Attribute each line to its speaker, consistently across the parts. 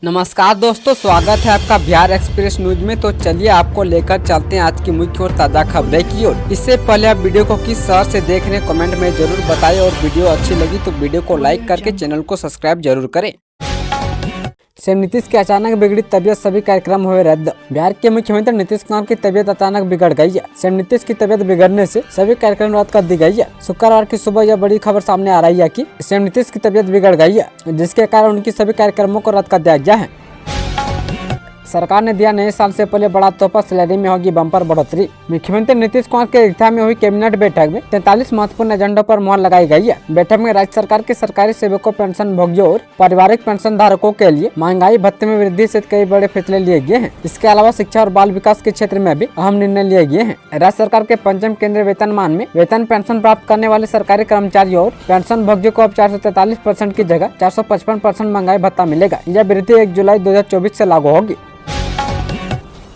Speaker 1: नमस्कार दोस्तों, स्वागत है आपका बिहार एक्सप्रेस न्यूज में। तो चलिए आपको लेकर चलते हैं आज की मुख्य और ताज़ा खबरें की ओर। इससे पहले आप वीडियो को किस शहर से देख रहे हैं कमेंट में जरूर बताएं और वीडियो अच्छी लगी तो वीडियो को लाइक करके चैनल को सब्सक्राइब जरूर करें। सीएम नीतीश की अचानक बिगड़ी तबीयत, सभी कार्यक्रम हुए रद्द। बिहार के मुख्यमंत्री नीतीश कुमार की तबीयत अचानक बिगड़ गई है। सीएम नीतीश की तबीयत बिगड़ने से सभी कार्यक्रम रद्द कर दी गई है। शुक्रवार की सुबह यह बड़ी खबर सामने आ रही है कि सीएम नीतीश की तबीयत बिगड़ गई है, जिसके कारण उनकी सभी कार्यक्रमों को रद्द कर दिया गया है। सरकार ने दिया नए साल से पहले बड़ा तोहफा, सैलरी में होगी बम्पर बढ़ोतरी। मुख्यमंत्री नीतीश कुमार के अध्यक्षता में हुई कैबिनेट बैठक में 43 महत्वपूर्ण एजेंडों पर मुहर लगाई गई है। बैठक में राज्य सरकार के सरकारी सेवकों, पेंशन भोगियों और पारिवारिक पेंशन धारकों के लिए महंगाई भत्ते में वृद्धि से कई बड़े फैसले लिए गए हैं। इसके अलावा शिक्षा और बाल विकास के क्षेत्र में भी अहम निर्णय लिए गए हैं। राज्य सरकार के पंचम केंद्रीय वेतनमान में वेतन पेंशन प्राप्त करने वाले सरकारी कर्मचारियों और पेंशन भोगियों को अब 443% की जगह 455% महंगाई भत्ता मिलेगा। यह वृद्धि 1 जुलाई 2024 से लागू होगी।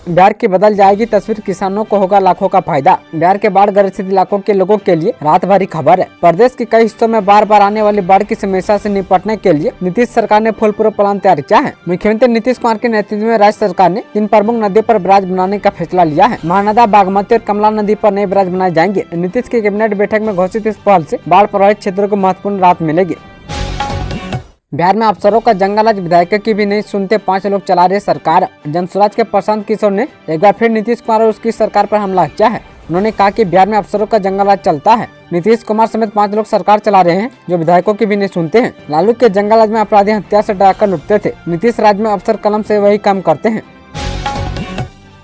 Speaker 1: बिहार की बदल जाएगी तस्वीर, किसानों को होगा लाखों का फायदा। बिहार के बाढ़ ग्रसित इलाकों के लोगों के लिए राहत भरी खबर है। प्रदेश के कई हिस्सों में बार बार आने वाली बाढ़ की समस्या से निपटने के लिए नीतीश सरकार ने फुलप्रूफ प्लान तैयार किया है। मुख्यमंत्री नीतीश कुमार के नेतृत्व में राज्य सरकार ने 3 प्रमुख नदियों पर ब्रिज बनाने का फैसला लिया है। महानदा, बागमती और कमला नदी पर नए ब्रिज बनाए जाएंगे। नीतीश की कैबिनेट बैठक में घोषित इस पहल से बाढ़ प्रभावित क्षेत्रों को महत्वपूर्ण राहत मिलेगी। बिहार में अफसरों का जंगल, आज विधायकों की भी नहीं सुनते 5 लोग चला रहे सरकार। जनसुराज के प्रशांत किशोर ने एक बार फिर नीतीश कुमार और उसकी सरकार पर हमला किया है। उन्होंने कहा कि बिहार में अफसरों का जंगल राज चलता है। नीतीश कुमार समेत 5 लोग सरकार चला रहे हैं जो विधायकों की भी नहीं सुनते हैं। लालू के जंगल राज में अपराधी हथियार से डराकर लुटते थे। नीतीश राज में अफसर कलम से वही काम करते हैं।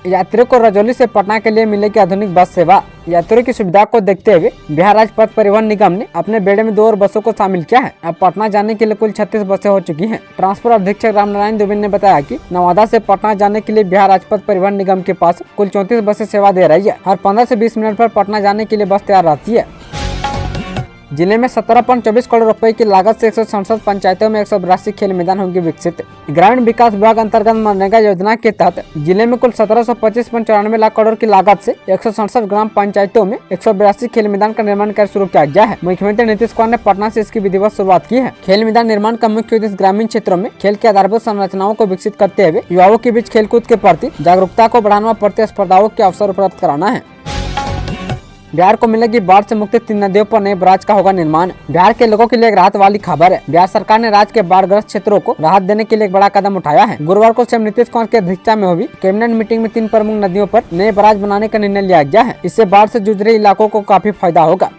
Speaker 1: यात्रियों को रजौली से पटना के लिए मिलेगी आधुनिक बस सेवा। यात्रियों की सुविधा को देखते हुए बिहार राज्य पथ परिवहन निगम ने अपने बेड़े में 2 और बसों को शामिल किया है। अब पटना जाने के लिए कुल 36 बसें हो चुकी हैं। ट्रांसपोर्ट अधीक्षक रामनारायण दुबे ने बताया कि नवादा से पटना जाने के लिए बिहार राज्य पथ परिवहन निगम के पास कुल 34 बसें सेवा दे रही है। हर 15 से 20 मिनट पर पटना जाने के लिए बस तैयार रहती है। जिले में 17.24 करोड़ रुपए की लागत से 167 पंचायतों में 182 खेल मैदान होंगे विकसित। ग्रामीण विकास विभाग अंतर्गत मनरेगा योजना के तहत जिले में कुल 1725.94 लाख करोड़ की लागत से 167 ग्राम पंचायतों में 182 खेल मैदान का निर्माण कार्य शुरू किया गया है। मुख्यमंत्री नीतीश कुमार ने पटना से इसकी विधिवत शुरुआत की है। खेल मैदान निर्माण का मुख्य उद्देश्य ग्रामीण क्षेत्रों में खेल की आधारभूत संरचनाओं को विकसित करते हुए युवाओं के बीच खेलकूद के प्रति जागरूकता को बढ़ाना और प्रतिस्पर्धाओं के अवसर उपलब्ध कराना है। बिहार को मिलेगी बाढ़ से मुक्ति, 3 नदियों पर नए ब्रिज का होगा निर्माण। बिहार के लोगों के लिए एक राहत वाली खबर है। बिहार सरकार ने राज्य के बाढ़ग्रस्त क्षेत्रों को राहत देने के लिए एक बड़ा कदम उठाया है। गुरुवार को सीएम नीतीश कुमार की अध्यक्षता में हुई कैबिनेट मीटिंग में 3 प्रमुख नदियों पर नए ब्रिज बनाने का निर्णय लिया गया है। इससे बाढ़ से जूझ रहे इलाकों को काफी फायदा होगा।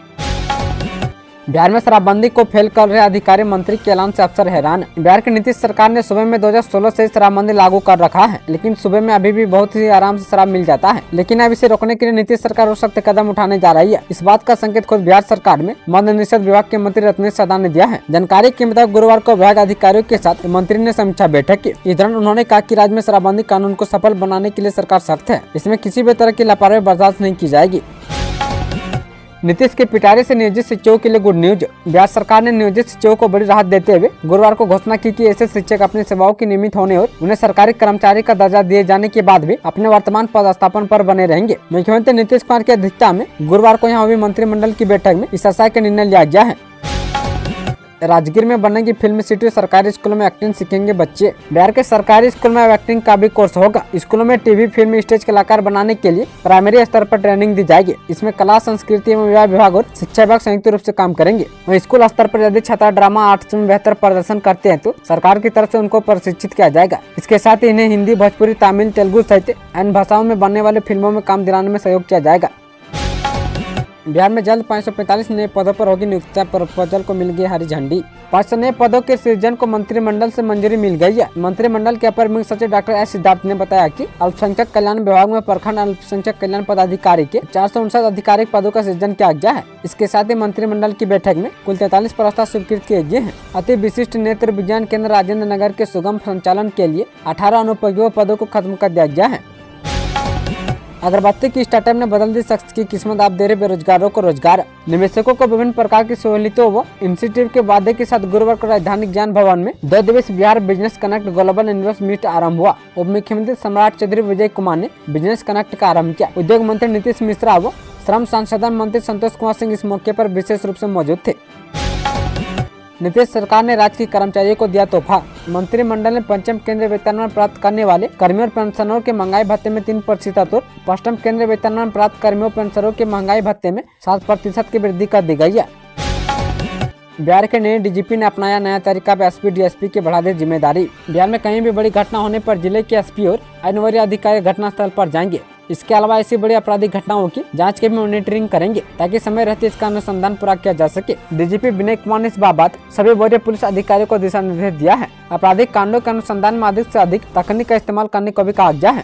Speaker 1: बिहार में शराबबंदी को फेल कर रहे अधिकारी, मंत्री के ऐलान से अफसर हैरान। बिहार की नीतीश सरकार ने सूबे में 2016 से शराबबंदी लागू कर रखा है, लेकिन सूबे में अभी भी बहुत ही आराम से शराब मिल जाता है। लेकिन अब इसे रोकने के लिए नीतीश सरकार और सख्त कदम उठाने जा रही है। इस बात का संकेत खुद बिहार सरकार में मद्य निषेध विभाग के मंत्री रत्नेश सदा ने दिया है। जानकारी के मुताबिक गुरुवार को विभाग अधिकारियों के साथ मंत्री ने समीक्षा बैठक की। इस दौरान उन्होंने कहा कि राज्य में शराबबंदी कानून को सफल बनाने के लिए सरकार सख्त है। इसमें किसी भी तरह की लापरवाही बर्दाश्त नहीं की जाएगी। नीतीश के पिटारे से नियोजित शिक्षकों के लिए गुड न्यूज। बिहार सरकार ने नियोजित शिक्षकों को बड़ी राहत देते हुए गुरुवार को घोषणा की कि ऐसे शिक्षक अपनी सेवाओं की नियमित होने और उन्हें सरकारी कर्मचारी का दर्जा दिए जाने के बाद भी अपने वर्तमान पदस्थापन पर बने रहेंगे। मुख्यमंत्री नीतीश कुमार की अध्यक्षता में गुरुवार को यहाँ हुई मंत्रिमंडल की बैठक में इस आशय का निर्णय लिया गया है। राजगीर में बनेगी फिल्म सिटी, सरकारी स्कूलों में एक्टिंग सीखेंगे बच्चे। बिहार के सरकारी स्कूल में एक्टिंग का भी कोर्स होगा। स्कूलों में टीवी, फिल्म, स्टेज कलाकार बनाने के लिए प्राइमरी स्तर पर ट्रेनिंग दी जाएगी। इसमें कला, संस्कृति एवं युवा विभाग और शिक्षा विभाग संयुक्त रूप से काम करेंगे। वहीं स्कूल स्तर पर यदि छात्र ड्रामा आर्ट्स में बेहतर प्रदर्शन करते हैं तो सरकार की तरफ से उनको प्रशिक्षित किया जाएगा। इसके साथ ही इन्हें हिंदी, भोजपुरी, तमिल, तेलुगु सहित अन्य भाषाओं में बनने वाले फिल्मों में काम दिलाने में सहयोग किया जाएगा। बिहार में जल्द 545 नए पदों पर होगी नियुक्ति, प्रपोजल को मिल गई हरी झंडी। 500 नए पदों के सृजन को मंत्रिमंडल से मंजूरी मिल गई है। मंत्रिमंडल के अपर मुख्य सचिव डॉक्टर एस सिद्धार्थ ने बताया कि अल्पसंख्यक कल्याण विभाग में प्रखंड अल्पसंख्यक कल्याण पदाधिकारी के 459 आधिकारिक पदों का सृजन किया गया है। इसके साथ ही मंत्रिमंडल की बैठक में कुल 43 प्रस्ताव स्वीकृत किए गए हैं। अति विशिष्ट नेत्र विज्ञान केंद्र राजेंद्र नगर के सुगम संचालन के लिए 18 अनुपयोगी पदों को खत्म कर दिया गया है। अगरबत्ती की स्टार्टअप ने बदल दी शख्स की किस्मत, आप दे रहे बेरोजगारों को रोजगार। निवेशकों को विभिन्न प्रकार की सहूलियतों व इंसेंटिव के वादे के साथ गुरुवार को राजधानी ज्ञान भवन में 2 दिवसीय Bihar business connect global invest meet आरंभ हुआ। उप मुख्यमंत्री सम्राट चौधरी विजय कुमार ने बिजनेस कनेक्ट का आरंभ किया। उद्योग मंत्री नीतीश मिश्रा व श्रम संसाधन मंत्री संतोष कुमार सिंह इस मौके पर विशेष रूप से मौजूद थे। नीतीश सरकार ने राज्य के कर्मचारियों को दिया तोहफा। मंत्रिमंडल ने पंचम केंद्रीय वेतनमान प्राप्त करने वाले कर्मियों और पेंशनरों के महंगाई भत्ते में 3% और अष्टम केंद्रीय वेतनमान प्राप्त कर्मियों और पेंशनरों के महंगाई भत्ते में 7% की वृद्धि कर दी गई है। बिहार के नए डीजीपी ने अपनाया नया तरीका, एसपी डीएसपी की बढ़ा दी जिम्मेदारी। बिहार में कहीं भी बड़ी घटना होने पर जिले के एसपी और अन्य वरीय अधिकारी घटनास्थल पर जाएंगे। इसके अलावा ऐसी बड़ी आपराधिक घटनाओं की जांच की भी मॉनिटरिंग करेंगे ताकि समय रहते इसका अनुसंधान पूरा किया जा सके। डीजीपी विनय कुमार ने इस बाबत सभी वरीय पुलिस अधिकारियों को दिशा निर्देश दिया है। आपराधिक कांडों के अनुसंधान में अधिक से अधिक तकनीक का इस्तेमाल करने को भी कहा गया है।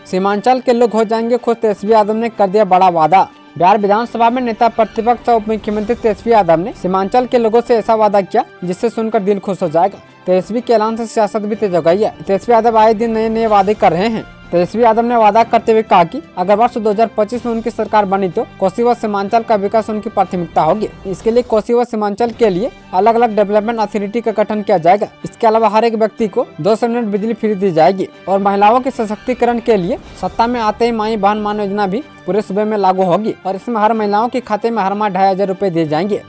Speaker 1: सीमांचल के लोग हो जाएंगे खुश, तेजस्वी यादव ने कर दिया बड़ा वादा। बिहार विधानसभा में नेता प्रतिपक्ष और उप मुख्यमंत्री तेजस्वी यादव ने सीमांचल के लोगों से ऐसा वादा किया जिससे सुनकर दिल खुश हो जाएगा। तेजस्वी के ऐलान से सियासत भी तेज हो गई है। तेजस्वी यादव आए दिन नए नए वादे कर रहे हैं। तेजस्वी यादव ने वादा करते हुए कहा कि अगर वर्ष 2025 में उनकी सरकार बनी तो कोसी व सीमांचल का विकास उनकी प्राथमिकता होगी। इसके लिए कोसी व सीमांचल के लिए अलग अलग डेवलपमेंट अथॉरिटी का गठन किया जाएगा। इसके अलावा हर एक व्यक्ति को 200 यूनिट बिजली फ्री दी जाएगी और महिलाओं के सशक्तिकरण के लिए सत्ता में आते ही माई बहन मान योजना भी पूरे सूबे में लागू होगी और इसमें हर महिलाओं के खाते में हर माह 2500 रुपए दिए जाएंगे।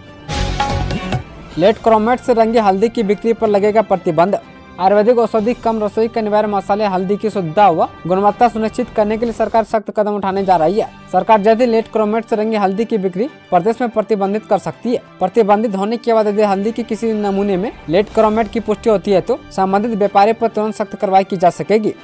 Speaker 1: लेट क्रोमेट से रंगी हल्दी की बिक्री पर लगेगा प्रतिबंध। आयुर्वेदिक औषधि, कम रसोई के अनिवार्य मसाले, हल्दी की शुद्धता व गुणवत्ता सुनिश्चित करने के लिए सरकार सख्त कदम उठाने जा रही है। सरकार जल्द ही लेट क्रोमेट से रंगी हल्दी की बिक्री प्रदेश में प्रतिबंधित कर सकती है। प्रतिबंधित होने के बाद यदि हल्दी की किसी नमूने में लेट क्रोमेट की पुष्टि होती है तो संबंधित व्यापारी पर तुरंत सख्त कार्रवाई की जा सकेगी।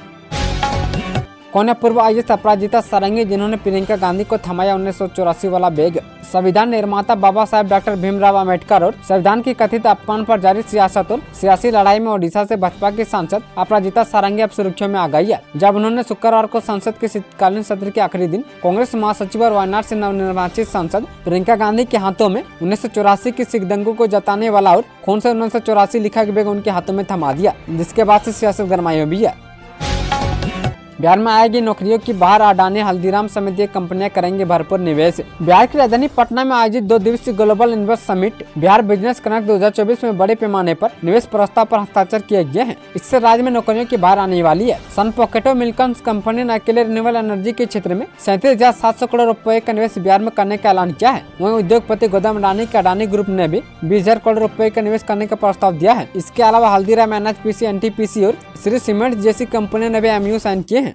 Speaker 1: कौन है पूर्व आईएएस अपराजिता सारंगी जिन्होंने प्रियंका गांधी को थमाया 1984 वाला बैग। संविधान निर्माता बाबा साहेब डॉक्टर भीमराव अम्बेडकर और संविधान की कथित अपमान पर जारी सियासत और सियासी लड़ाई में ओडिशा से भाजपा की सांसद अपराजिता सारंगी अब सुर्खियों में आ गई है, जब उन्होंने शुक्रवार को संसद के शीतकालीन सत्र के आखिरी दिन कांग्रेस महासचिव और वायनाड से नवनिर्वाचित सांसद प्रियंका गांधी के हाथों में 1984 की सिख दंगों को जताने वाला और खून से 1984 लिखा बैग उनके हाथों में थमा दिया, जिसके बाद से सियासत गरमाई हुई है। बिहार में आएगी नौकरियों की बाहर, अडानी, हल्दीराम समेत ये कंपनियां करेंगे भरपूर निवेश। बिहार की राजधानी पटना में आयोजित 2 दिवसीय global invest summit Bihar business connect 2024 में बड़े पैमाने पर निवेश प्रस्ताव पर हस्ताक्षर किए गए हैं। इससे राज्य में नौकरियों की बाहर आने वाली है। सन पॉकेटो मिल्कन्स कंपनी ने अकेले रिन्यूएबल एनर्जी के क्षेत्र में 37,700 करोड़ रुपए का निवेश बिहार में करने का ऐलान किया है। वहीं उद्योगपति गौतम अडानी के अडानी ग्रुप ने भी 20,000 करोड़ रुपए का निवेश करने का प्रस्ताव दिया है। इसके अलावा हल्दीराम, एनएचपीसी, एनटीपीसी और श्री सीमेंट जैसी कंपनियों ने भी एमयू साइन किए हैं।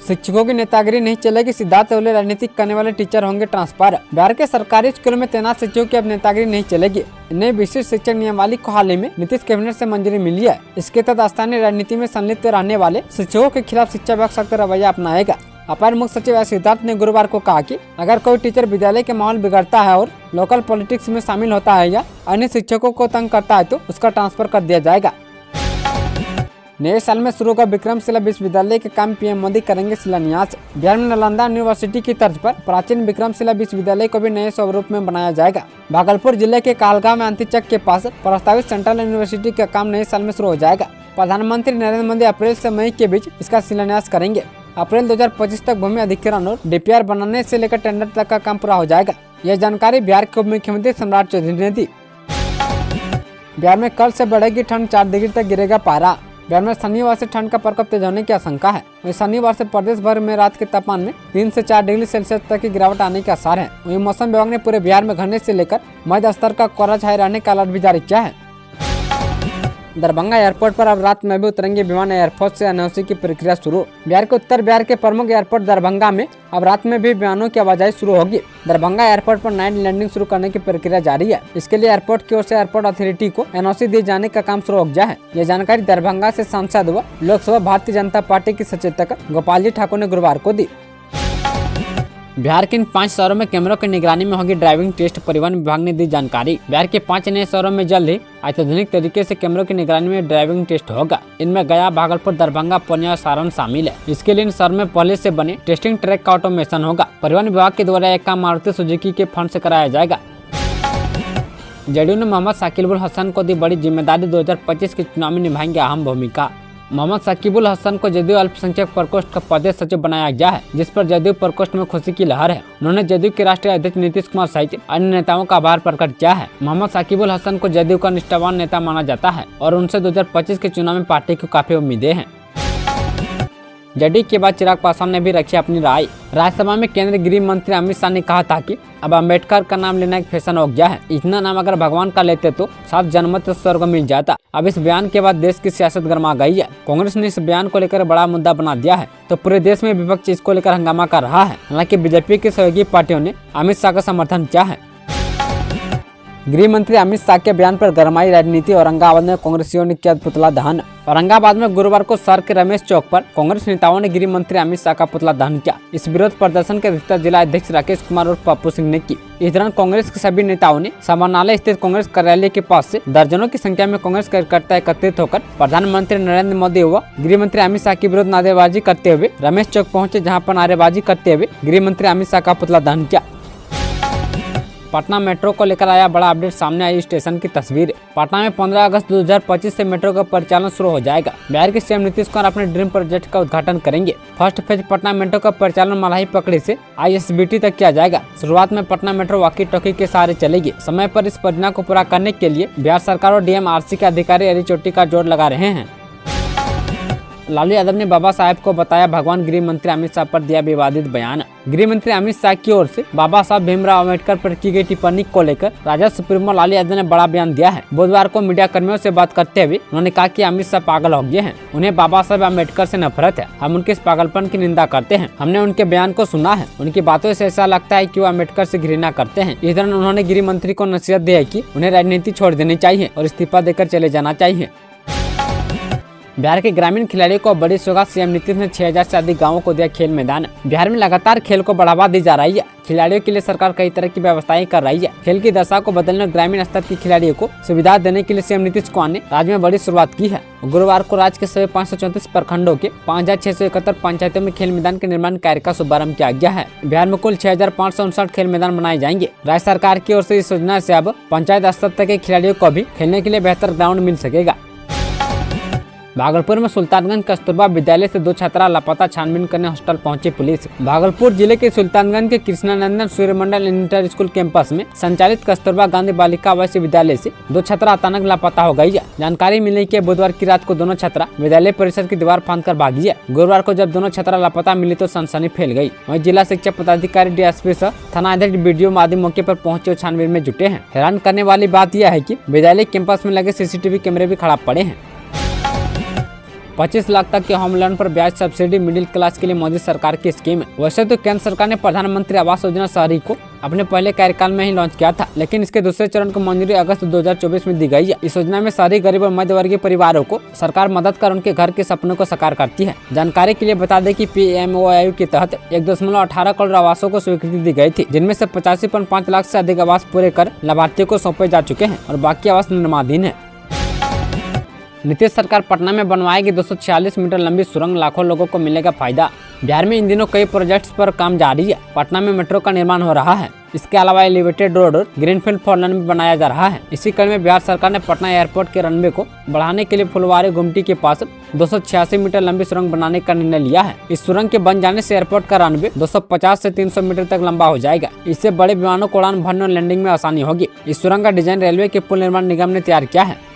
Speaker 1: शिक्षकों की नेतागिरी नहीं चलेगी, सिद्धार्थ ओले राजनीतिक करने वाले टीचर होंगे ट्रांसफर। बिहार के सरकारी स्कूलों में तैनात शिक्षकों की अब नेतागिरी नहीं चलेगी। नई विशिष्ट शिक्षक नियमावली को हाल ही में नीतीश कैबिनेट से मंजूरी मिली है। इसके तहत स्थानीय राजनीति में संलिप्त रहने वाले शिक्षकों के खिलाफ शिक्षा विभाग सख्त रवैया अपनाएगा। अपर मुख्य सचिव सिद्धार्थ ने गुरुवार को कहा कि अगर कोई टीचर विद्यालय के माहौल बिगड़ता है और लोकल पॉलिटिक्स में शामिल होता है या अन्य शिक्षकों को तंग करता है तो उसका ट्रांसफर कर दिया जाएगा। नए साल में शुरू होगा विक्रमशिला विश्वविद्यालय के काम पीएम मोदी करेंगे शिलान्यास। बिहार में नालंदा यूनिवर्सिटी की तर्ज पर प्राचीन विक्रमशिला विश्वविद्यालय को भी नए स्वरूप में बनाया जाएगा। भागलपुर जिले के कालगांव में अंतिचक के पास प्रस्तावित सेंट्रल यूनिवर्सिटी का काम नए साल में शुरू हो जाएगा। प्रधानमंत्री नरेंद्र मोदी अप्रैल से मई के बीच इसका शिलान्यास करेंगे। अप्रैल 2025 तक भूमि अधिग्रहण और डीपीआर बनाने से लेकर टेंडर तक का काम पूरा हो जाएगा। यह जानकारी बिहार के उप मुख्यमंत्री सम्राट चौधरी ने दी। बिहार में कल से बढ़ेगी ठंड, 4 डिग्री तक गिरेगा पारा। बिहार में शनिवार से ठंड का प्रकोप तेज होने की आशंका है। वहीं शनिवार से प्रदेश भर में रात के तापमान में 3 से 4 डिग्री सेल्सियस तक की गिरावट आने के आसार है। वहीं मौसम विभाग ने पूरे बिहार में घने से लेकर मध्य स्तर का कोहरा छाए रहने का अलर्ट भी जारी किया है। दरभंगा एयरपोर्ट पर अब रात में भी उतरेंगे विमान। एयरफोर्स से एनओसी की प्रक्रिया शुरू। बिहार के उत्तर बिहार के प्रमुख एयरपोर्ट दरभंगा में अब रात में भी विमानों की आवाजाही शुरू होगी। दरभंगा एयरपोर्ट पर नाइट लैंडिंग शुरू करने की प्रक्रिया जारी है। इसके लिए एयरपोर्ट की ओर से एयरपोर्ट अथॉरिटी को एनओसी दिए जाने का काम शुरू हो गया है। यह जानकारी दरभंगा से सांसद व लोकसभा भारतीय जनता पार्टी की सचेतक गोपाल जी ठाकुर ने गुरुवार को दी। बिहार के इन 5 शहरों में कैमरों की निगरानी में होगी ड्राइविंग टेस्ट, परिवहन विभाग ने दी जानकारी। बिहार के 5 नए शहरों में जल्द ही अत्याधुनिक तरीके से कैमरों की निगरानी में ड्राइविंग टेस्ट होगा। इनमें गया, भागलपुर, दरभंगा, पूर्णिया और सारण शामिल है। इसके लिए इन शहर में पहले से बने टेस्टिंग ट्रैक का ऑटोमेशन होगा। परिवहन विभाग के द्वारा एक काम मारुति सुजुकी के फंड से कराया जाएगा। जेडीयू ने मोहम्मद साकिबुल हसन को दी बड़ी जिम्मेदारी, 2025 के चुनाव में निभाएंगे अहम भूमिका। मोहम्मद साकिबुल हसन को जदयू अल्पसंख्यक प्रकोष्ठ का प्रदेश सचिव बनाया गया है, जिस पर जदयू प्रकोष्ठ में खुशी की लहर है। उन्होंने जदयू के राष्ट्रीय अध्यक्ष नीतीश कुमार सहित अन्य नेताओं का आभार प्रकट किया है। मोहम्मद साकिबुल हसन को जदयू का निष्ठावान नेता माना जाता है और उनसे 2025 के चुनाव में पार्टी को काफी उम्मीदें हैं। जेडीयू के बाद चिराग पासवान ने भी रखी अपनी राय। राज्यसभा में केंद्रीय गृह मंत्री अमित शाह ने कहा था कि अब अम्बेडकर का नाम लेना एक फैशन हो गया है। इतना नाम अगर भगवान का लेते तो 7 जन्मत स्वर्ग मिल जाता। अब इस बयान के बाद देश की सियासत गर्मा गई है। कांग्रेस ने इस बयान को लेकर बड़ा मुद्दा बना दिया है, तो पूरे देश में विपक्ष इसको लेकर हंगामा कर रहा है। हालांकि बीजेपी की सहयोगी पार्टियों ने अमित शाह का समर्थन किया है। गृह मंत्री अमित शाह के बयान पर गरमाई राजनीति। औरंगाबाद में कांग्रेसियों ने किया पुतला दहन। औरंगाबाद में गुरुवार को शहर के रमेश चौक पर कांग्रेस नेताओं ने गृह मंत्री अमित शाह का पुतला दहन किया। इस विरोध प्रदर्शन के अध्यक्षता जिला अध्यक्ष राकेश कुमार और पप्पू सिंह ने की। इस दौरान कांग्रेस के सभी नेताओं ने समानालय स्थित कांग्रेस कार्यालय के पास से दर्जनों की संख्या में कांग्रेस कार्यकर्ता एकत्रित होकर प्रधानमंत्री नरेंद्र मोदी व गृह मंत्री अमित शाह के विरुद्ध नारेबाजी करते हुए रमेश चौक पहुंचे, जहां पर नारेबाजी करते हुए गृह मंत्री अमित शाह का पुतला दहन किया। पटना मेट्रो को लेकर आया बड़ा अपडेट। सामने आई स्टेशन की तस्वीर। पटना में 15 अगस्त 2025 से मेट्रो का परिचालन शुरू हो जाएगा। बिहार के सीएम नीतीश कुमार अपने ड्रीम प्रोजेक्ट का उद्घाटन करेंगे। फर्स्ट फेज पटना मेट्रो का परिचालन मलाही पकड़ी से ISBT तक किया जाएगा। शुरुआत में पटना मेट्रो वॉकी टॉकी के सहारे चलेगी। समय पर इस परियोजना को पूरा करने के लिए बिहार सरकार और DMRC के अधिकारी अरी चोटी का जोर लगा रहे हैं। लालू यादव ने बाबा साहेब को बताया भगवान। गृह मंत्री अमित शाह पर दिया विवादित बयान। गृह मंत्री अमित शाह की ओर से बाबा साहब भीमराव अम्बेडकर पर की गई टिप्पणी को लेकर राजद सुप्रीमो लालू यादव ने बड़ा बयान दिया है। बुधवार को मीडिया कर्मियों से बात करते हुए उन्होंने कहा कि अमित शाह पागल हो गए हैं। उन्हें बाबा साहब अम्बेडकर से नफरत है। हम उनके इस पागलपन की निंदा करते हैं। हमने उनके बयान को सुना है। उनकी बातों से ऐसा लगता है कि वो अम्बेडकर से घृणा करते हैं। इस दौरान उन्होंने गृह मंत्री को नसीहत दी है कि उन्हें राजनीति छोड़ देनी चाहिए और इस्तीफा देकर चले जाना चाहिए। बिहार के ग्रामीण खिलाड़ियों को बड़ी सौगात। सीएम नीतीश ने 6000 से अधिक गांवों को दिया खेल मैदान। बिहार में लगातार खेल को बढ़ावा दी जा रही है। खिलाड़ियों के लिए सरकार कई तरह की व्यवस्थाएं कर रही है। खेल की दशा को बदलने और ग्रामीण स्तर के खिलाड़ियों को सुविधा देने के लिए सीएम नीतीश कुमार ने राज्य में बड़ी शुरुआत की है। गुरुवार को राज्य के सभी 534 प्रखंडों के 5671 पंचायतों में खेल मैदान के निर्माण कार्य का शुभारंभ किया गया है। बिहार में कुल 6559 खेल मैदान बनाए जाएंगे। राज्य सरकार की ओर से इस योजना से अब पंचायत स्तर तक के खिलाड़ियों को भी खेलने के लिए बेहतर ग्राउंड मिल सकेगा। भागलपुर में सुल्तानगंज कस्तूरबा विद्यालय से 2 छात्रा लापता। छानबीन करने हॉस्टल पहुंची पुलिस। भागलपुर जिले के सुल्तानगंज के कृष्णानंदन सूर्यमंडल इंटर स्कूल कैंपस में संचालित कस्तूरबा गांधी बालिका आवासीय विद्यालय से 2 छात्रा अचानक लापता हो गई है। जानकारी मिलने के बुधवार की रात को दोनों छात्रा विद्यालय परिसर की दीवार फांदकर भागी है। गुरुवार को जब दोनों छात्रा लापता मिली तो सनसनी फैल गई। वहीं जिला शिक्षा पदाधिकारी DSP सह थानाध्यक्ष BDO आदि मौके पर पहुंचे और छानबीन में जुटे हैं। हैरान करने वाली बात यह है कि विद्यालय कैंपस में लगे CCTV कैमरे भी खराब पड़े हैं। 25 लाख तक के होम लोन पर ब्याज सब्सिडी मिडिल क्लास के लिए मोदी सरकार की स्कीम है। वैसे तो केंद्र सरकार ने प्रधानमंत्री आवास योजना शहरी को अपने पहले कार्यकाल में ही लॉन्च किया था, लेकिन इसके दूसरे चरण को मंजूरी अगस्त 2024 में दी गई है। इस योजना में शहरी गरीब और मध्यवर्गीय परिवारों को सरकार मदद कर उनके घर के सपनों को साकार करती है। जानकारी के लिए बता दें कि PMOIU के तहत 1.18 करोड़ आवासों को स्वीकृति दी गई थी, जिनमें से 85.5 लाख से अधिक आवास पूरे कर लाभार्थियों को सौंपे जा चुके हैं और बाकी आवास निर्माणाधीन है। नीतीश सरकार पटना में बनवाएगी 246 मीटर लंबी सुरंग। लाखों लोगों को मिलेगा फायदा। बिहार में इन दिनों कई प्रोजेक्ट्स पर काम जारी है। पटना में मेट्रो का निर्माण हो रहा है। इसके अलावा एलिवेटेड रोड और ग्रीनफील्ड 4 लेन भी बनाया जा रहा है। इसी कड़ी में बिहार सरकार ने पटना एयरपोर्ट के रनवे को बढ़ाने के लिए फुलवारी गुमटी के पास 286 मीटर लंबी सुरंग बनाने का निर्णय लिया है। इस सुरंग के बन जाने से एयरपोर्ट का रनवे 250 से 300 मीटर तक लंबा हो जाएगा। इससे बड़े विमानों को उड़ान भरने और लैंडिंग में आसानी होगी। इस सुरंग का डिजाइन रेलवे के पुल निर्माण निगम ने तैयार किया है।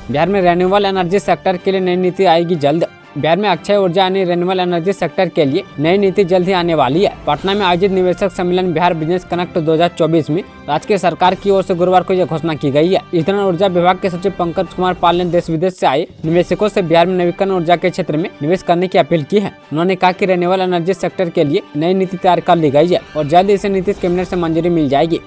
Speaker 1: बिहार में रिन्यूएबल एनर्जी सेक्टर के लिए नई नीति आएगी जल्द। बिहार में अक्षय ऊर्जा यानी रिन्यूएबल एनर्जी सेक्टर के लिए नई नीति जल्द ही आने वाली है। पटना में आयोजित निवेशक सम्मेलन बिहार बिजनेस कनेक्ट 2024 में राज्य सरकार की ओर से गुरुवार को यह घोषणा की गई है। इस दौरान ऊर्जा विभाग के सचिव पंकज कुमार पाल ने देश विदेश से आए निवेशकों से बिहार में नवीकरण ऊर्जा के क्षेत्र में निवेश करने की अपील की है। उन्होंने कहा कि रिन्यूएबल एनर्जी सेक्टर के लिए नई नीति तैयार कर ली गई है और जल्द इसे नीतीश कैबिनेट से मंजूरी मिल जाएगी।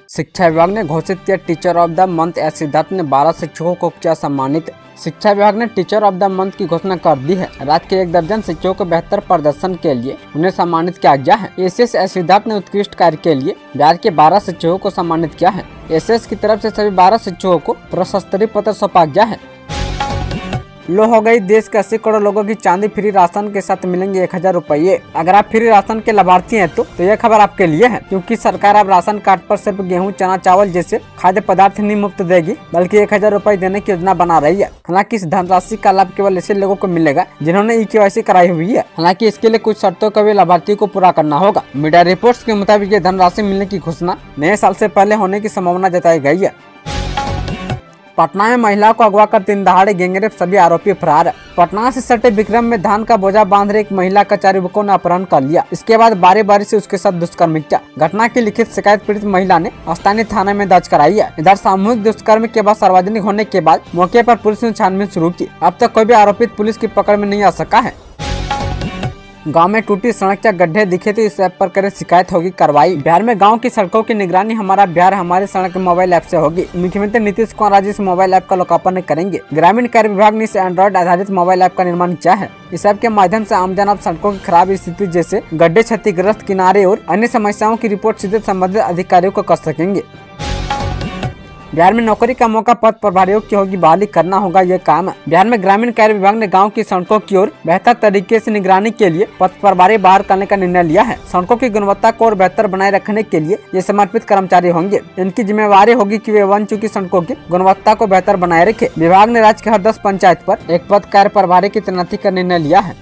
Speaker 1: शिक्षा विभाग ने घोषित किया teacher of the month. S Siddharth ने 12 शिक्षकों को किया सम्मानित। शिक्षा विभाग ने टीचर ऑफ द मंथ की घोषणा कर दी है। राज्य के 1 दर्जन शिक्षकों को बेहतर प्रदर्शन के लिए उन्हें सम्मानित किया गया है। एस सिद्धार्थ ने उत्कृष्ट कार्य के लिए बिहार के 12 शिक्षकों को सम्मानित किया है। एस की तरफ से सभी 12 शिक्षकों को प्रशस्ति पत्र सौंपा गया है। लो हो गई देश के 80 करोड़ लोगों की चांदी। फ्री राशन के साथ मिलेंगे 1000 रुपये। अगर आप फ्री राशन के लाभार्थी हैं तो यह खबर आपके लिए है, क्योंकि सरकार अब राशन कार्ड पर सिर्फ गेहूं, चना, चावल जैसे खाद्य पदार्थ नहीं मुफ्त देगी, बल्कि 1000 रुपये देने की योजना बना रही है। हालांकि इस धनराशि का लाभ केवल ऐसे लोगों को मिलेगा जिन्होंने EKYC कराई हुई है। हालांकि इसके लिए कुछ शर्तों का भी लाभार्थियों को पूरा करना होगा। मीडिया रिपोर्ट्स के मुताबिक ये धनराशि मिलने की घोषणा नए साल से पहले होने की संभावना जताई गई है। पटना में महिला को अगवा कर 3 दहाड़े गैंगरेप, सभी आरोपी फरार। पटना से सटे विक्रम में धान का बोझा बांध रहे एक महिला का 4 युवकों ने अपहरण कर लिया। इसके बाद बारी बारी से उसके साथ दुष्कर्म किया। घटना की लिखित शिकायत पीड़ित महिला ने स्थानीय थाने में दर्ज कराई है। इधर सामूहिक दुष्कर्म के बाद सार्वजनिक होने के बाद मौके पर पुलिस ने छानबीन शुरू की। अब तक कोई भी आरोपित पुलिस की पकड़ में नहीं आ सका है। गांव में टूटी सड़क या गड्ढे दिखे तो इस ऐप पर करें शिकायत, होगी कार्रवाई। बिहार में गांव की सड़कों की निगरानी हमारा बिहार हमारी सड़क मोबाइल ऐप से होगी। मुख्यमंत्री नीतीश कुमार आज इस मोबाइल ऐप का लोकार्पण करेंगे। ग्रामीण कार्य विभाग ने इस एंड्रॉइड आधारित मोबाइल ऐप का निर्माण किया है। इस ऐप के माध्यम से आम जन सड़कों की खराब स्थिति जैसे गड्ढे, क्षतिग्रस्त किनारे और अन्य समस्याओं की रिपोर्ट सीधे संबंधित अधिकारियों को कर सकेंगे। बिहार में नौकरी का मौका पद प्रभारियों की होगी बहाली, करना होगा ये काम। बिहार में ग्रामीण कार्य विभाग ने गांव की सड़कों की ओर बेहतर तरीके से निगरानी के लिए पद प्रभारी बाहर करने का निर्णय लिया है। सड़कों की गुणवत्ता को और बेहतर बनाए रखने के लिए ये समर्पित कर्मचारी होंगे। इनकी जिम्मेवारी होगी कि वे बन चुकी सड़कों की गुणवत्ता को बेहतर बनाए रखे। विभाग ने राज्य के हर 10 पंचायत पर एक पद कार्य प्रभारी की तैनाती का निर्णय लिया है।